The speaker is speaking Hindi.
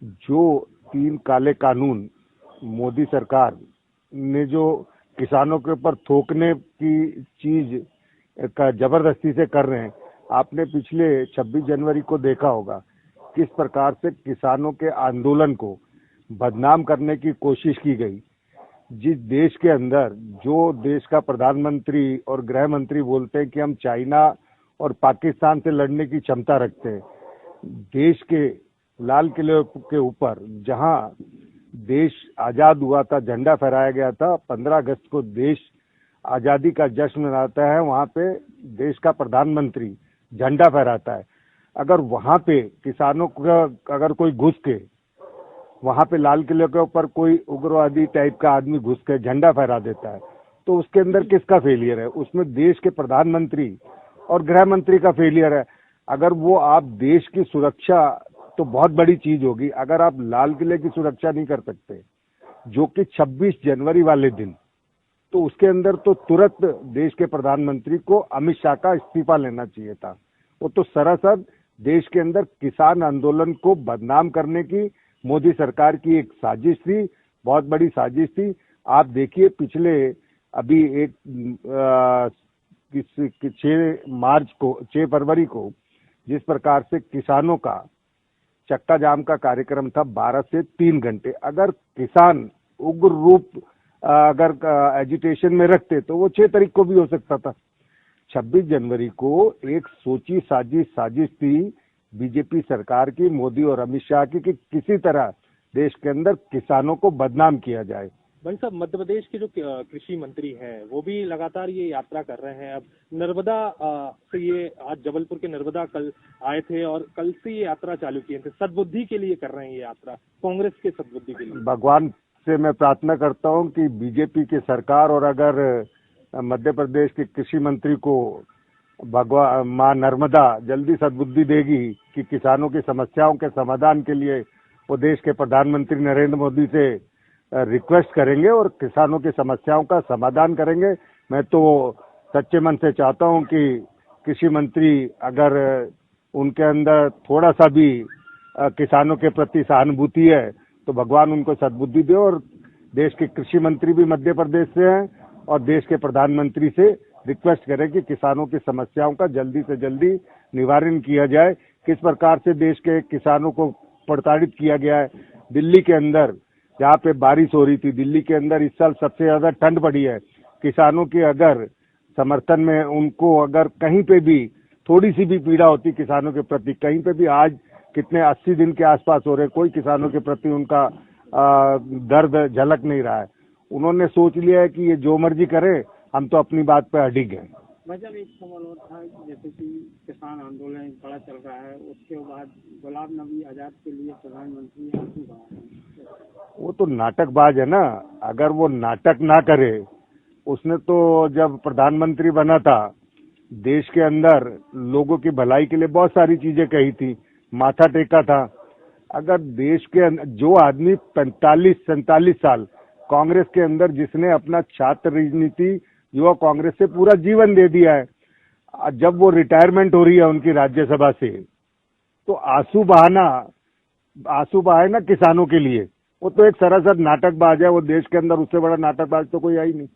जो 3 काले कानून मोदी सरकार ने जो किसानों के ऊपर थोपने की चीज का जबरदस्ती से कर रहे हैं। आपने पिछले 26 जनवरी को देखा होगा किस प्रकार से किसानों के आंदोलन को बदनाम करने की कोशिश की गई। जिस देश के अंदर जो देश का प्रधानमंत्री और गृह मंत्री बोलते हैं कि हम चाइना और पाकिस्तान से लड़ने की क्षमता रखते हैं, देश के लाल किले के ऊपर जहां देश आजाद हुआ था, झंडा फहराया गया था, 15 अगस्त को देश आजादी का जश्न मनाता है, वहां पे देश का प्रधानमंत्री झंडा फहराता है। अगर वहां पे किसानों का अगर कोई घुस के वहां पे लाल किले के ऊपर कोई उग्रवादी टाइप का आदमी घुस के झंडा फहरा देता है, तो उसके अंदर किसका फेलियर है? उसमें देश के प्रधानमंत्री और गृह मंत्री का फेलियर है। अगर वो आप देश की सुरक्षा तो बहुत बड़ी चीज होगी, अगर आप लाल किले की सुरक्षा नहीं कर सकते जो कि 26 जनवरी वाले दिन, तो उसके अंदर तो तुरंत देश के प्रधानमंत्री को अमित शाह का इस्तीफा लेना चाहिए था। वो तो सरासर देश के अंदर किसान आंदोलन को बदनाम करने की मोदी सरकार की एक साजिश थी, बहुत बड़ी साजिश थी। आप देखिए पिछले अभी 6 फरवरी को जिस प्रकार से किसानों का चक्का जाम का कार्यक्रम था 12 से 3 घंटे, अगर किसान उग्र रूप अगर एजिटेशन में रखते तो वो 6 तारीख को भी हो सकता था। 26 जनवरी को एक सोची साजिश थी बीजेपी सरकार की, मोदी और अमित शाह की, कि किसी तरह देश के अंदर किसानों को बदनाम किया जाए। भाई साहब, मध्य प्रदेश के जो कृषि मंत्री हैं वो भी लगातार ये यात्रा कर रहे हैं। अब नर्मदा से ये आज जबलपुर के नर्मदा कल आए थे और कल से ये यात्रा चालू किए थे। सद्बुद्धि के लिए कर रहे हैं ये यात्रा, कांग्रेस के सद्बुद्धि के लिए। भगवान से मैं प्रार्थना करता हूं कि बीजेपी की सरकार और अगर मध्य प्रदेश के कृषि मंत्री को भगवान मां नर्मदा जल्दी सद्बुद्धि देगी कि किसानों की समस्याओं के समाधान के लिए वो देश के प्रधानमंत्री नरेंद्र मोदी से रिक्वेस्ट करेंगे और किसानों की समस्याओं का समाधान करेंगे। मैं तो सच्चे मन से चाहता हूं कि कृषि मंत्री अगर उनके अंदर थोड़ा सा भी किसानों के प्रति सहानुभूति है तो भगवान उनको सद्बुद्धि दे, और देश के कृषि मंत्री भी मध्य प्रदेश से हैं और देश के प्रधानमंत्री से रिक्वेस्ट करें कि किसानों की समस्याओं का जल्दी से जल्दी निवारण किया जाए। किस प्रकार से देश के किसानों को प्रताड़ित किया गया है। दिल्ली के अंदर जहाँ पे बारिश हो रही थी, दिल्ली के अंदर इस साल सबसे ज्यादा ठंड पड़ी है। किसानों के अगर समर्थन में उनको अगर कहीं पे भी थोड़ी सी भी पीड़ा होती किसानों के प्रति, कहीं पे भी आज कितने 80 दिन के आसपास हो रहे, कोई किसानों के प्रति उनका दर्द झलक नहीं रहा है। उन्होंने सोच लिया है कि ये जो मर्जी करे, हम तो अपनी बात पे अडिग हैं। मतलब एक सवाल और था, जैसे कि किसान आंदोलन बड़ा चल रहा है, उसके बाद गुलाम नबी आजाद के लिए प्रधानमंत्री आंसू बहा, वो तो नाटकबाज है ना। अगर वो नाटक ना करे, उसने तो जब प्रधानमंत्री बना था देश के अंदर लोगों की भलाई के लिए बहुत सारी चीजें कही थी, माथा टेका था। अगर देश के जो आदमी 45-47 साल कांग्रेस के अंदर जिसने अपना छात्र राजनीति युवा कांग्रेस से पूरा जीवन दे दिया है, जब वो रिटायरमेंट हो रही है उनकी राज्यसभा से, तो आंसू बहाए ना किसानों के लिए। वो तो एक सरासर नाटकबाज है। वो देश के अंदर उससे बड़ा नाटकबाज तो कोई है ही नहीं।